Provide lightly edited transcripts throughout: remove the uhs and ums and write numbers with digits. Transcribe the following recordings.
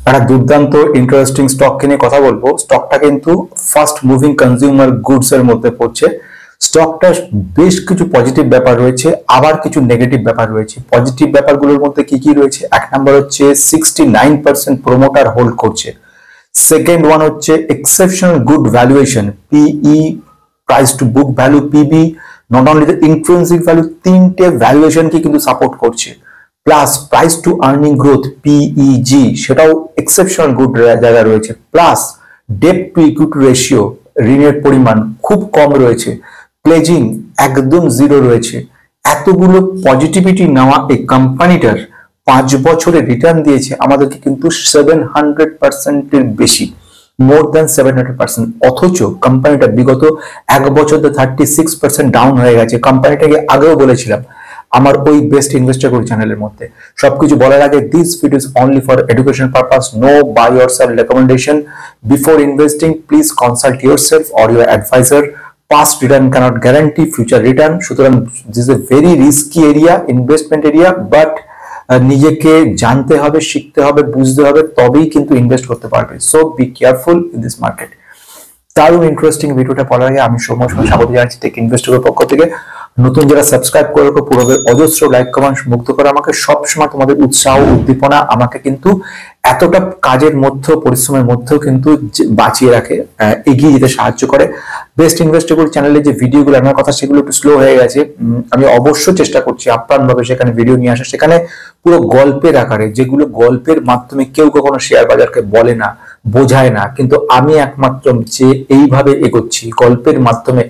একটা দুর্দান্ত interesting stock নিয়ে কথা বলবো। স্টকটা কিন্তু ফাস্ট মুভিং কনজিউমার গুডস এর মধ্যে পড়ছে। স্টকটা বেশ কিছু পজিটিভ ব্যাপার রয়েছে, আবার কিছু নেগেটিভ ব্যাপার রয়েছে। পজিটিভ ব্যাপারগুলোর মধ্যে কি কি রয়েছে? এক নম্বর হচ্ছে 69% প্রমোটার হোল্ড করছে। সেকেন্ড ওয়ান হচ্ছে exceptional good valuation, PE, price to book value, PB, not only the intrinsic value, তিনটে ভ্যালুয়েশনকে কিন্তু সাপোর্ট করছে। Plus price to earning growth, PEG, সেটাও এক্সেপশনাল গুড জায়গায় রয়েছে। Plus debt to equity ratio, ঋণের পরিমাণ খুব কম রয়েছে। প্লেজিং একদম জিরো রয়েছে। এতগুলো পজিটিভিটি নেওয়া এই কোম্পানিটার 5 বছরে রিটার্ন দিয়েছে আমাদেরকে কিন্তু 700% বেশি, মোর দ্যান 700%। অথচ কোম্পানিটা বিগত 1 বছর 36% ডাউন হয়ে গেছে। কোম্পানিটাকে আগেও বলেছিলাম আমার ওই বেস্ট ইনভেস্টর গুলো চ্যানেলের মধ্যে। সবকিছু বলার আগে, this video is only for education purpose, no buy or sell recommendation. Before investing please consult yourself or your advisor. Past return cannot guarantee future return. সুতরাং this is a very risky area, investment area, but নিজেকে জানতে হবে, শিখতে হবে, বুঝতে হবে, তবেই কিন্তু ইনভেস্ট করতে পারবে। So be careful in this market. দারুণ ইন্টারেস্টিং ভিডিওটা পড়ার আগে আমি সৌম্য স্বাগত জানাচ্ছি টেক ইনভেস্টরের পক্ষ থেকে। নতুন যারা সাবস্ক্রাইব করে রাখো, পুরো অজস্র লাইক কমেন্ট মুগ্ধ করে আমাকে। সবসময় তোমাদের উৎসাহ উদ্দীপনা আমাকে কিন্তু এতটা কাজের মধ্যে, পরিশ্রমের মধ্যেও কিন্তু বাঁচিয়ে রাখে, এগিয়ে যেতে সাহায্য করে। বেস্ট ইনভেস্টেবল চ্যানেলে যে ভিডিওগুলো আমার কথা, সেগুলো একটু স্লো হয়ে গেছে। আমি অবশ্যই চেষ্টা করছি আপ্রাণভাবে সেখানে ভিডিও নিয়ে আসা, সেখানে পুরো গল্পের আকারে, যেগুলো গল্পের মাধ্যমে কেউ কখনো শেয়ার বাজারকে বলে না, বোঝায় না, কিন্তু আমি একমাত্র যে এইভাবে এগোচ্ছি গল্পের মাধ্যমে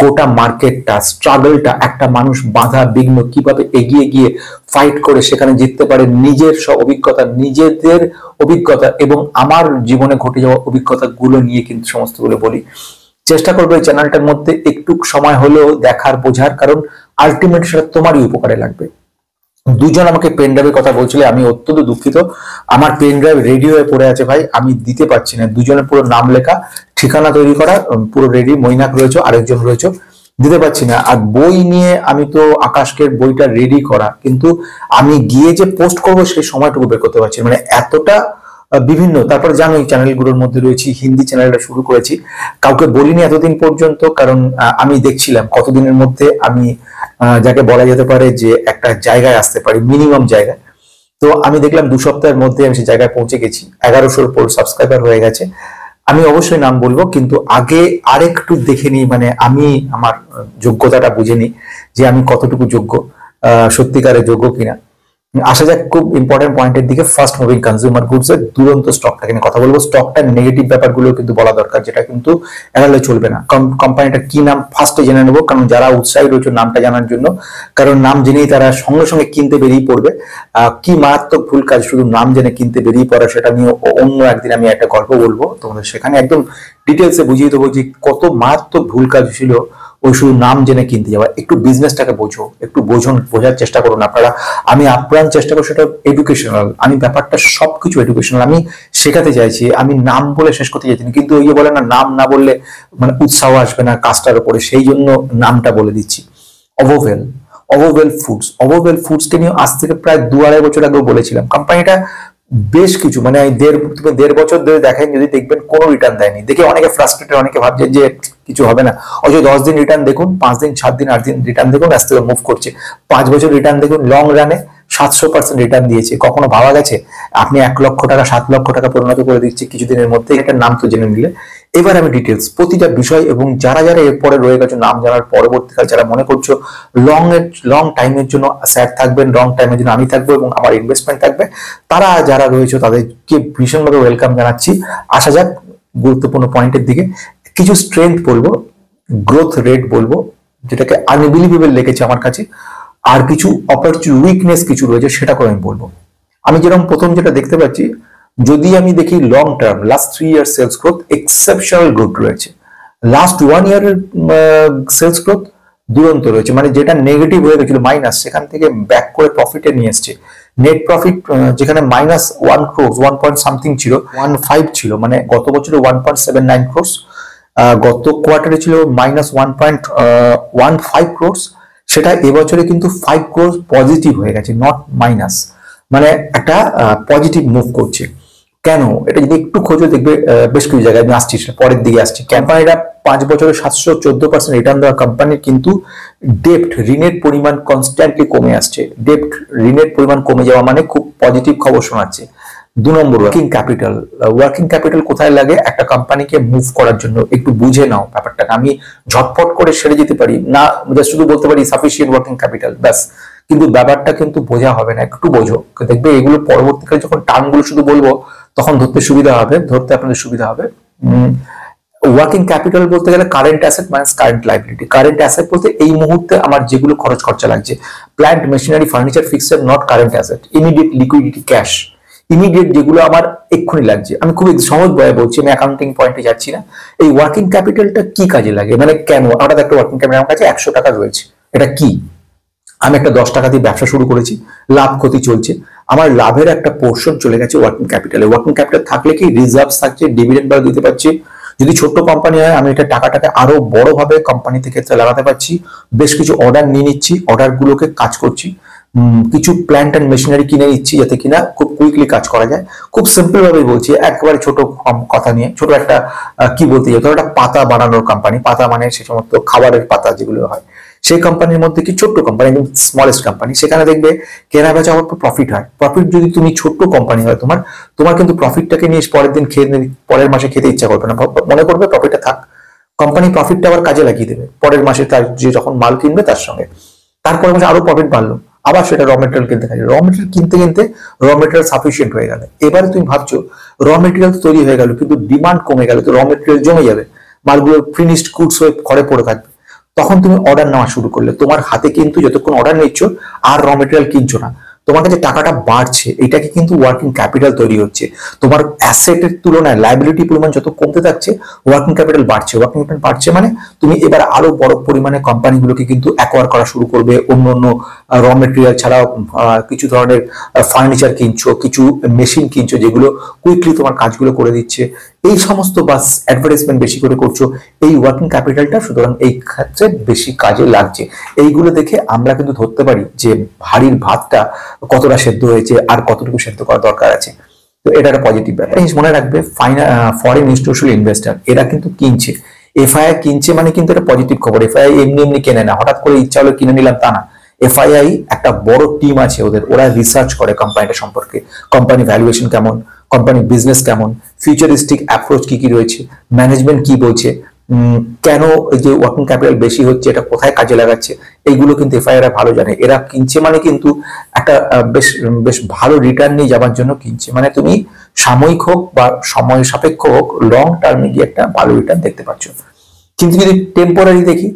গোটা মার্কেটটা, স্ট্রাগলটা, একটা মানুষ বাধা বিঘ্ন কিভাবে এগিয়ে গিয়ে ফাইট করে সেখানে জিততে পারে, নিজের সব অভিজ্ঞতা, নিজেদের অভিজ্ঞতা এবং আমার জীবনে ঘটে যাওয়া অভিজ্ঞতা গুলো নিয়ে কিন্তু সমস্তগুলো বলি। চেষ্টা করবো এই চ্যানেলটার মধ্যে একটু সময় হলেও দেখার, বোঝার, কারণ আলটিমেটলি সেটা তোমারই উপকারে লাগবে। দুজন আমাকে পেন ড্রাইভের কথা বলছিলে, আমি অত্যন্ত দুঃখিত। আমার পেন ড্রাইভ রেডি হয়ে পড়ে আছে ভাই, আমি দিতে পারছি না। দুজনের পুরো নাম লেখা, ঠিকানা তৈরি করা, পুরো রেডি। মৈনাক রয়েছে, আরেকজন রয়েছে, দিতে পারছি না। আর বই নিয়ে আমি তো আকাশকে বইটা রেডি করা, কিন্তু আমি গিয়ে যে পোস্ট করবো সেই সময়টুকু বের করতে পারছি, মানে এতটা বিভিন্ন। তারপরে জানো এই চ্যানেলগুলোর মধ্যে রয়েছি, হিন্দি চ্যানেলটা শুরু করেছি, কাউকে বলিনি এতদিন পর্যন্ত, কারণ আমি দেখছিলাম কতদিনের মধ্যে আমি যাকে বলা যেতে পারে যে একটা জায়গায় আসতে পারি, মিনিমাম জায়গায়। তো আমি দেখলাম 2 সপ্তাহের মধ্যে আমি সেই জায়গায় পৌঁছে গেছি, 1100-র উপর সাবস্ক্রাইবার হয়ে গেছে। আমি অবশ্যই নাম বলবো, কিন্তু আগে আরেকটু দেখে নিই, মানে আমি আমার যোগ্যতাটা বুঝে নিই যে আমি কতটুকু যোগ্য, সত্যিকারের যোগ্য কিনা। আসা যাক খুব ইম্পর্টেন্ট পয়েন্টের দিকে। ফার্স্ট মুভিং কনজিউমার গুডস এর দুরন্ত স্টকটাকে নিয়ে কথা বলবো। স্টকটার নেগেটিভ ব্যাপারগুলো কিন্তু বলা দরকার, যেটা কিন্তু এড়ালে চলবে না। কোম্পানিটার কি নাম ফার্স্টে জেনে নেবো, কারণ যারা উৎসাহী রয়েছে নামটা জানার জন্য, কারণ নাম জেনেই তারা সঙ্গে সঙ্গে কিনতে বেরিয়ে পড়বে। কি মারাত্মক ভুল কাজ শুধু নাম জেনে কিনতে বেরিয়ে পড়া, সেটা নিয়ে অন্য একদিন আমি একটা গল্প বলবো তোমাদের, সেখানে একদম ডিটেলসে বুঝিয়ে দেবো যে কত মারাত্মক ভুল কাজ ছিল ওই শুধু নাম জেনে কিনতে যাওয়া। একটু বিজনেসটাকে বোঝো, একটু বোঝার চেষ্টা করুন আপনারা। আমি আপ্রাণ চেষ্টা করছি, সেটা এডুকেশনাল, আমি ব্যাপারটা সবকিছু এডুকেশনাল আমি শেখাতে চাইছি, আমি নাম বলে শেষ করতে চাইছি না। কিন্তু ওই যে বলে না, নাম না বললে মানে উৎসাহ আসবে না কাজটার উপরে, সেই জন্য নামটা বলে দিচ্ছি। অভোভেল ফুডসকে নিয়ে আজ থেকে প্রায় 2-2.5 বছর আগেও বলেছিলাম। কোম্পানিটা বেশ কিছু, মানে তুমি 1.5 বছর ধরে দেখেন, যদি দেখবেন কোনো রিটার্ন দেয়নি, দেখে অনেকে ফ্রাস্ট্রেটেড, অনেকে ভাবছেন যে কিছু হবে না। অথচ 10 দিন রিটার্ন দেখুন, 5 দিন, 7 দিন, 8 দিন রিটার্ন দেখুন, আজ থেকে মুভ করছে। 5 বছর রিটার্ন দেখুন, লং রানে 700% রিটার্ন দিয়েছে। কখনো ভাবা গেছে আপনি 1 লক্ষ টাকা 7 লক্ষ টাকা পরিণত করে দিচ্ছে কিছুদিনের মধ্যে? এটার নাম তো জেনে নিলে। এবার আমি ডিটেলস প্রতিটা বিষয়, এবং যারা যারা এরপরে রয়ে গেছে নাম জানার পরবর্তীকাল, যারা মনে করছো লং টাইমের জন্য স্যার থাকবেন, লং টাইমের জন্য আমি থাকবো এবং আমার ইনভেস্টমেন্ট থাকবে, তারা যারা রয়েছে তাদেরকে ভীষণভাবে ওয়েলকাম জানাচ্ছি। আসা যাক গুরুত্বপূর্ণ পয়েন্টের দিকে। কিছু স্ট্রেংথ বলবো, গ্রোথ রেট বলবো, যেটাকে আনবিলিভেবল লেগেছে আমার কাছে, আর কিছু উইকনেস কিছু রয়েছে, সেটা করে আমি বলবো। আমি যেরকম প্রথম যেটা দেখতে পাচ্ছি, যদি আমি দেখি লং টার্ম, লাস্ট 3 ইয়ার সেলস গ্রোথ এক্সেপশনাল গ্রোথ রয়েছে। লাস্ট 1 ইয়ারের সেলস গ্রোথ দুরন্ত রয়েছে, মানে যেটা নেগেটিভ হয়ে গেছিল মাইনাস, সেখান থেকে ব্যাক করে প্রফিটে নিয়ে এসছে। নেট প্রফিট যেখানে -1 crore 1 পয়েন্ট সামথিং ছিল, 1.5 ছিল, মানে গত বছরে 1.79 crores, গত কোয়ার্টারে ছিল -1.15 crores, সেটা এবছরে কিন্তু 5 crores পজিটিভ হয়ে গেছে, নট মাইনাস, মানে একটা পজিটিভ মুভ করছে। কেন? এটা যদি একটু খোঁজো দেখবে বেশ কিছু জায়গায়। আমি আসছি, পরের দিকে আসছি। কোম্পানিরা 5 বছরে 714% রিটার্ন দেওয়া কোম্পানির কিন্তু ডেপ্ট, ঋণের পরিমাণ কনস্ট্যান্টলি কমে আসছে। ডেপ্ট, ঋণের পরিমাণ কমে যাওয়া মানে খুব পজিটিভ খবর শোনাচ্ছে। 2 নম্বর, ওয়ার্কিং ক্যাপিটাল। ওয়ার্কিং ক্যাপিটাল কোথায় লাগে? একটা কোম্পানিকে মুভ করার জন্য। একটু বুঝে নাও ব্যাপারটাকে। আমি ঝটপট করে সেরে যেতে পারি না, শুধু বলতে পারি সাফিসিয়েন্ট ওয়ার্কিং ক্যাপিটাল, ব্যাস। কিন্তু ব্যাপারটা কিন্তু বোঝা হবে না, একটু বোঝো। দেখবে এগুলো পরবর্তীকালে যখন টার্মগুলো শুধু বলবো তখন ধরতে সুবিধা হবে, ধরতে আপনাদের সুবিধা হবে। ওয়ার্কিং ক্যাপিটাল বলতে গেলে current asset minus current liability. Current asset বলতে এই মুহূর্তে আমার যেগুলো খরচ খরচা লাগছে, plant, machinery, furniture, fixture, not current asset. Immediate liquidity, cash, immediate যেগুলো আমার এক্ষুনি লাগছে। আমি খুব সহজ ভাবে বলছি, আমি অ্যাকাউন্টিং পয়েন্টে যাচ্ছি না। এই ওয়ার্কিং ক্যাপিটালটা কি কাজে লাগে, মানে কেন হঠাৎ একটা ওয়ার্কিং ক্যাপিটাল আমার কাছে 100 টাকা রয়েছে, এটা কি? আমি একটা 10 টাকা দিয়ে ব্যবসা শুরু করেছি, লাভ ক্ষতি চলছে, আমার লাভের একটা পোর্শন চলে গেছে ওয়ার্কিং ক্যাপিটালে। ওয়ার্কিং ক্যাপিটাল থাকলে কি রিজার্ভ থাকছে, ডিভিডেন্ড বা দিতে পারছি। যদি ছোট্ট কোম্পানি হয় আমি এটা টাকাটাকে আরো বড়ভাবে কোম্পানিতে ক্ষেত্রে লাগাতে পারছি। বেশ কিছু অর্ডার নিয়ে নিচ্ছি, অর্ডার গুলোকে কাজ করছি। কিছু প্ল্যান্ট অ্যান্ড মেশিনারি কিনে নিচ্ছি যাতে কিনা খুব কুইকলি কাজ করা যায়। খুব সিম্পল ভাবে বলছি, একবারে ছোট কথা নিয়ে, ছোট একটা কি বলতে চাই, ধরো একটা পাতা বানানোর কোম্পানি। পাতা মানে সে সমস্ত খাবারের পাতা যেগুলো হয়, সেই কোম্পানির মধ্যে কি ছোট্ট কোম্পানি, একদম স্মলেস্ট কোম্পানি, সেখানে দেখবে কেনা বেচা অল্প প্রফিট হয়। প্রফিট যদি তুমি ছোট্ট কোম্পানি হয় তোমার কিন্তু প্রফিটটাকে নিয়ে পরের দিন পরের মাসে খেতে ইচ্ছা করবে না, মনে করবে প্রফিটটা থাক। কোম্পানি প্রফিটটা আবার কাজে লাগিয়ে দেবে পরের মাসে, তার যে যখন মাল কিনবে তার সঙ্গে। তারপরে মাসে আরো প্রফিট বাড়লো, আবার সেটা র মেটেরিয়াল কিনতে থাকে। র মেটেরিয়াল কিনতে কিনতে র মেটেরিয়াল সাফিসিয়েন্ট হয়ে গেল। এবারে তুমি ভাবছো র মেটেরিয়াল তৈরি হয়ে গেল, কিন্তু ডিমান্ড কমে গেল, তো র মেটেরিয়াল জমে যাবে, মালগুলো ফিনিশড গুডস হয়ে ঘরে পড়ে থাকবে। তখন তুমি অর্ডার নেওয়া শুরু করলে, তোমার হাতে কিন্তু যতক্ষণ অর্ডার নিচ্ছ আর র মেটেরিয়াল কিনছো না, তোমার কাছে টাকাটা বাড়ছে, এটাকে কিন্তু ওয়ার্কিং ক্যাপিটাল তৈরি হচ্ছে। তোমার অ্যাসেটের তুলনায় লাইবিলিটি পরিমাণ যত কমতে থাকছে, ওয়ার্কিং ক্যাপিটাল বাড়ছে। ওয়ার্কিং ক্যাপিটাল বাড়ছে মানে তুমি এবার আরো বড় পরিমাণে কোম্পানিগুলোকে কিন্তু অ্যাকোয়ার করা শুরু করবে। অন্য অন্য র মেটেরিয়াল ছাড়াও কিছু ধরনের ফার্নিচার কিনছো, কিছু মেশিন কিনছো যেগুলো কুইকলি তোমার কাজগুলো করে দিচ্ছে। এই সমস্ত বাস অ্যাডভার্টাইজমেন্ট বেশি করে করছো, এই ওয়ার্কিং ক্যাপিটালটা সুতরাং এই ক্ষেত্রে বেশি কাজে লাগছে। এইগুলো দেখে আমরা কিন্তু ধরতে পারি যে হাড়ির ভাতটা কতটা সেদ্ধ হয়েছে আর কতটুকু সেদ্ধ করা দরকার আছে। তো এটা একটা পজিটিভ ব্যাপার। মনে রাখবে, ফরেন ইনস্টিটিউশনাল ইনভেস্টর এরা কিন্তু কিনছে। এফআইআই কিনছে মানে কিন্তু এটা পজিটিভ খবর। এফআইআই এমনি এমনি কেনে না, হঠাৎ করে ইচ্ছা হলো কিনে নিলাম তা না। এফআইআই একটা বড় টিম আছে ওদের, ওরা রিসার্চ করে কোম্পানিটা সম্পর্কে, কোম্পানি ভ্যালুয়েশন কেমন, কোম্পানি বিজনেস কেমন, ফিউচারিস্টিক অ্যাপ্রোচ কি কি রয়েছে, ম্যানেজমেন্ট কি বলছে, কেন এই যে ওয়ার্কিং ক্যাপিটাল বেশি হচ্ছে, এটা কোথায় কাজে লাগাচ্ছে, এইগুলো কিন্তু এফআইআর ভালো জানে। এরা কিনছে মানে কিন্তু একটা বেশ বেশ ভালো রিটার্ন নিয়ে যাওয়ার জন্য কিনছে। মানে তুমি সাময়িক হোক বা সময় সাপেক্ষ হোক, লং টার্মে গিয়ে একটা ভালো রিটার্ন দেখতে পাচ্ছ। কিন্তু যদি টেম্পোরারি দেখি,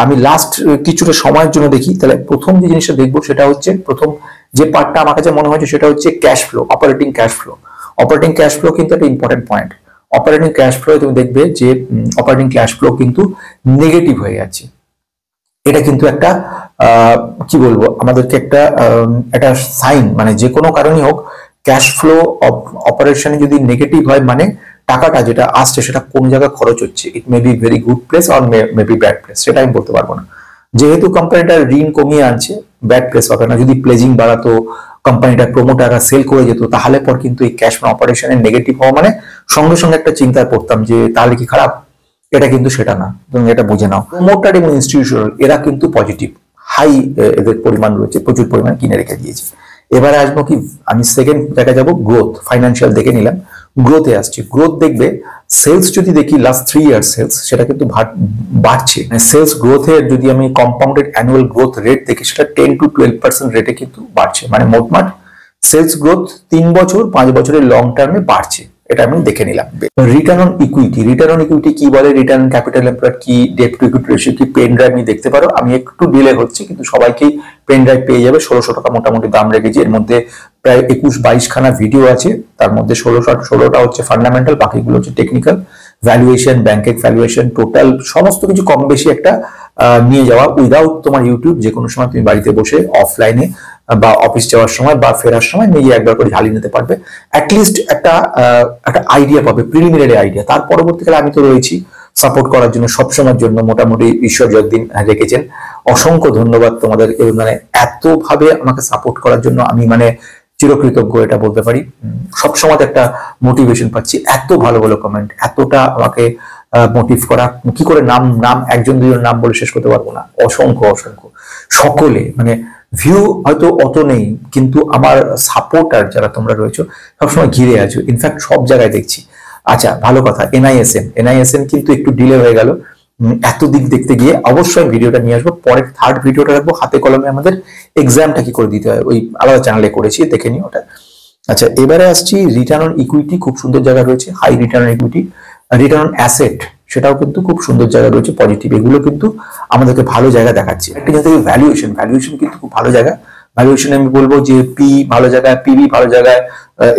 আমি লাস্ট কিছুটা সময়ের জন্য দেখি, তাহলে প্রথম যে জিনিসটা দেখবো সেটা হচ্ছে, প্রথম যে পার্টটা আমার কাছে মনে হচ্ছে সেটা হচ্ছে cash flow, operating cash flow. Operating cash flow কিন্তু একটা important point. Operating cash flow তুমি দেখবে যে অপারেটিং ক্যাশ ফ্লো কিন্তু নেগেটিভ হয়ে যাচ্ছে। এটা কিন্তু একটা কি বলবো, আমাদেরকে একটা একটা সাইন, মানে যে কোনো কারণেই হোক ক্যাশ ফ্লো অপারেশনে যদি নেগেটিভ হয় মানে টাকাটা যেটা আসছে সেটা কোন জায়গায় খরচ হচ্ছে। It may be very good place or may be bad place, সেটা আমি বলতে পারবো না। যেহেতু কোম্পানিটা ঋণ কমিয়ে আনছে, ব্যাড প্লেস হবে না। যদি প্লেজিং বাড়াতো, কোম্পানিটার প্রমোটাররা সেল করে যেত, তাহলে পর কিন্তু এই ক্যাশ ফ্লো অপারেশনের নেগেটিভ হওয়া মানে সঙ্গে সঙ্গে একটা চিন্তায় পড়তাম যে তাহলে কি খারাপ, এটা কিন্তু সেটা না। তুমি এটা বুঝে নাও, প্রমোটার এবং ইনস্টিটিউশনাল এরা কিন্তু পজিটিভ, হাই এদের পরিমাণ রয়েছে, প্রচুর পরিমাণ কিনে রেখে দিয়েছে। এবারে আসবো কি, আমি সেকেন্ড জায়গায় যাবো গ্রোথ। ফাইন্যান্সিয়াল দেখে নিলাম, গ্রোথে আসছে। গ্রোথ দেখবে সেলস যদি দেখি লাস্ট 3 ইয়ার সেলস, সেটা কিন্তু বাড়ছে। সেলস গ্রোথের যদি আমি কম্পাউন্ডেড অ্যানুয়াল গ্রোথ রেট দেখি, সেটা 10 to 12% রেটে কিন্তু বাড়ছে। মানে মোটমাট সেলস গ্রোথ 3 বছর 5 বছরের লং টার্মে বাড়ছে, এটা আমি দেখে নিলাম। Return on equity, return on equity কি বলে, রিটার্ন ক্যাপিটাল এমপ্লয়েড কি, ডেট টু ইকুইটি রেশিও কি, পেন ড্রাইভ নিয়ে দেখতে পারো। আমি একটু ডিলে হচ্ছে, কিন্তু সবাইকেই পেন ড্রাইভ পেয়ে যাবে। 1600 টাকা মোটামুটি দাম রেখেছি। এর মধ্যে প্রায় 21-22 খানা ভিডিও আছে, তার মধ্যে 16টা হচ্ছে ফান্ডামেন্টাল, বাকিগুলো হচ্ছে টেকনিক্যাল, ভ্যালুয়েশন, ব্যাংকের ভ্যালুয়েশন, টোটাল সমস্ত কিছু কম বেশি একটা নিয়ে যাওয়া উইদাউট তোমার ইউটিউব। যে কোনো সময় তুমি বাড়িতে বসে অফলাইনে বা অফিস যাওয়ার সময় বা ফেরার সময় নিজে একবার করে ঝালিয়ে নিতে পারবে। অ্যাটলিস্ট একটা আইডিয়া পাবে, প্রিলিমিনারি আইডিয়া। তার পরবর্তীকালে আমি তো রয়েছি সাপোর্ট করার জন্য সবসময়ের জন্য। মোটামুটি ঈশ্বর যতদিন রেখেছেন, অসংখ্য ধন্যবাদ তোমাদের। মানে এত ভাবে আমাকে সাপোর্ট করার জন্য আমি মানে চিরকৃতজ্ঞ এটা বলতে পারি। সবসময় একটা মোটিভেশন পাচ্ছি, এত ভালো ভালো কমেন্ট, এতটা আমাকে মোটিভ করা, কি করে নাম নাম একজন দুজন নাম বলে শেষ করতে পারবো না, অসংখ্য অসংখ্য সকলে, মানে ভিউ হয়তো অত নেই কিন্তু আমার সাপোর্টার যারা তোমরা রয়েছো সবসময় ঘিরে আছো, ইনফ্যাক্ট সব জায়গায় দেখছি। আচ্ছা ভালো কথা, এনআইএসএম কিন্তু একটু ডিলে হয়ে গেল, এত দিক দেখতে গিয়ে অবশ্যই ভিডিওটা নিয়ে আসবো, পরের থার্ড ভিডিওটা রাখবো হাতে কলমে আমাদের এক্সামটা কি করে দিতে হয়, ওই আলাদা চ্যানেলে করেছি, দেখে নিও ওটা। আচ্ছা এবারে আসছি রিটার্ন অন ইকুইটি, খুব সুন্দর জায়গা রয়েছে, high return on equity. Return on asset সেটাও কিন্তু খুব সুন্দর জায়গা রয়েছে, পজিটিভ, এগুলো কিন্তু আমাদেরকে ভালো জায়গা দেখাচ্ছে। একটা জায়গা থেকে ভ্যালুয়েশন কিন্তু খুব ভালো জায়গা। ভ্যালুয়েশন আমি বলবো যে পি ভালো জায়গায়, পিবি ভালো জায়গায়,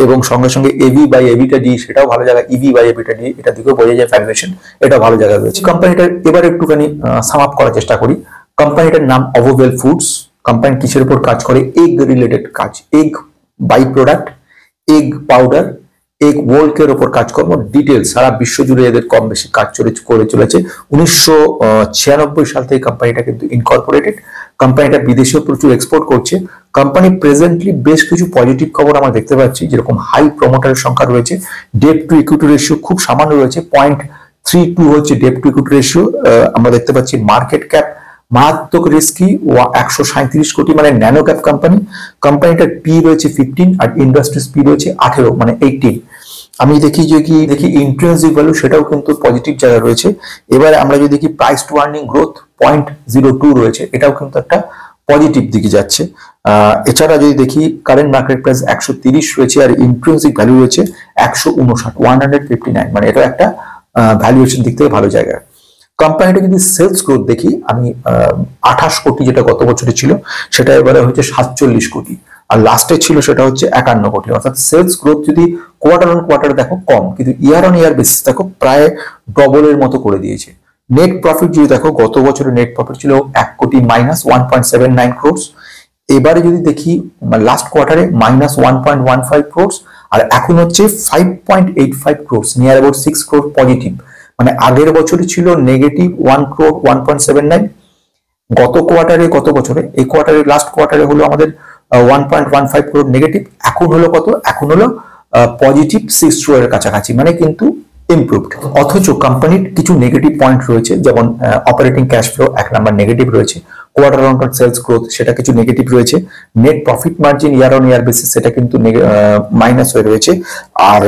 এবং সঙ্গে সঙ্গে এভি বাই এবিটা ডি সেটাও ভালো জায়গায়, ইভি বাই এবিটা ডি এটা দিকেও বোঝা যায় ভ্যালুয়েশন, এটা ভালো জায়গায় রয়েছে। কোম্পানিটার এবার একটুখানি সাম আপ করার চেষ্টা করি। কোম্পানিটার নাম অভোভেল ফুডস। কোম্পানি কিসের উপর কাজ করে? এগ রিলেটেড কাজ, egg by product, egg powder, egg ওয়ার্ল্ডের উপর কাজকর্ম, ডিটেলস সারা বিশ্ব জুড়ে এদের কম বেশি কাজ করে চলেছে। 1996 সাল থেকে কোম্পানিটা কিন্তু ইনকর্পোরেটেড। কোম্পানিটা বিদেশেও প্রচুর এক্সপোর্ট করছে। কোম্পানি প্রেজেন্টলি বেশ কিছু পজিটিভ খবর আমরা দেখতে পাচ্ছি, যেরকম হাই প্রমোটারের সংখ্যা রয়েছে, ডেট টু ইকুইটি রেশিও খুব সামান্য রয়েছে, 0.32 হচ্ছে ডেট টু ইকুইটি রেশিও। আমরা দেখতে পাচ্ছি মার্কেট ক্যাপ মারাত্মক রিস্কি, 137 কোটি, মানে ন্যানো ক্যাপ কোম্পানি। কোম্পানিটার পি রয়েছে 15 আর ইন্ডাস্ট্রিজ পি রয়েছে 18, মানে 18। আমি দেখি ইন্ট্রিনসিক ভ্যালু সেটাও কিন্তু পজিটিভ জায়গা রয়েছে। এবারে আমরা যদি দেখি প্রাইস টু আর্নিং গ্রোথ 0.02 রয়েছে, এটাও কিন্তু একটা পজিটিভ দিকে যাচ্ছে। এছাড়া যদি দেখি কারেন্ট মার্কেট প্রাইস 130 রয়েছে আর ইন্ট্রিনসিক ভ্যালু রয়েছে 159, মানে এটা একটা ভ্যালুয়েশন দিক থেকে ভালো জায়গা। কোম্পানিটা যদি সেলস গ্রোথ দেখি, আমি 28 কোটি যেটা গত বছরে ছিল সেটা এবারে হচ্ছে 47 কোটি, আর লাস্টে ছিল সেটা হচ্ছে 51 কোটি। অর্থাৎ সেলস গ্রোথ যদি কোয়ার্টার অন কোয়ার্টার দেখো কম, কিন্তু ইয়ার অন ইয়ার বেসিস দেখো প্রায় ডবলের মতো করে দিয়েছে। নেট প্রফিট যদি দেখো, গত বছরে নেট প্রফিট ছিল 1 কোটি মাইনাস 1.79 ক্রোর্স। এবারে যদি দেখি লাস্ট কোয়ার্টারে মাইনাস 1.15 ক্রোর্স, আর এখন হচ্ছে 5.85 crores, near about 6 crore positive. মানে আগের বছরে ছিল নেগেটিভ 1 ক্রোর 1.79, গত বছরে এই কোয়ার্টারে লাস্ট কোয়ার্টারে হলো আমাদের 1.15 ক্রোর নেগেটিভ, এখন হলো কত? এখন হলো পজিটিভ 6 ক্রোরের কাছাকাছি, মানে কিন্তু ইমপ্রুভড। অথচ কোম্পানির কিছু নেগেটিভ পয়েন্ট রয়েছে, যেমন operating cash flow 1 number negative রয়েছে, quarter on quarter sales growth সেটা কিছু নেগেটিভ রয়েছে, net profit margin year on year basis সেটা কিন্তু মাইনাস হয়ে রয়েছে, আর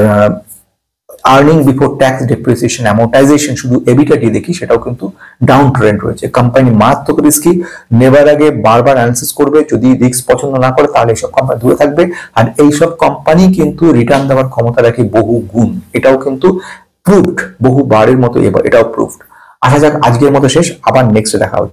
earning before tax depreciation amortisation শুধু এবিটা দিয়ে দেখি সেটাও কিন্তু ডাউন ট্রেন্ড রয়েছে। কোম্পানি মারাত্মক রিস্কি, নেবার আগে বারবার অ্যানালিসিস করবে, যদি রিস্ক পছন্দ না করে তাহলে এইসব কোম্পানি দূরে থাকবে। আর এইসব কোম্পানি কিন্তু রিটার্ন দেওয়ার ক্ষমতা রাখে বহু গুণ, এটাও কিন্তু প্রুভড, বহুবারের মতো এটাও প্রুভড। আসা যাক, আজকের মতো শেষ, আবার নেক্সট দেখা হচ্ছে।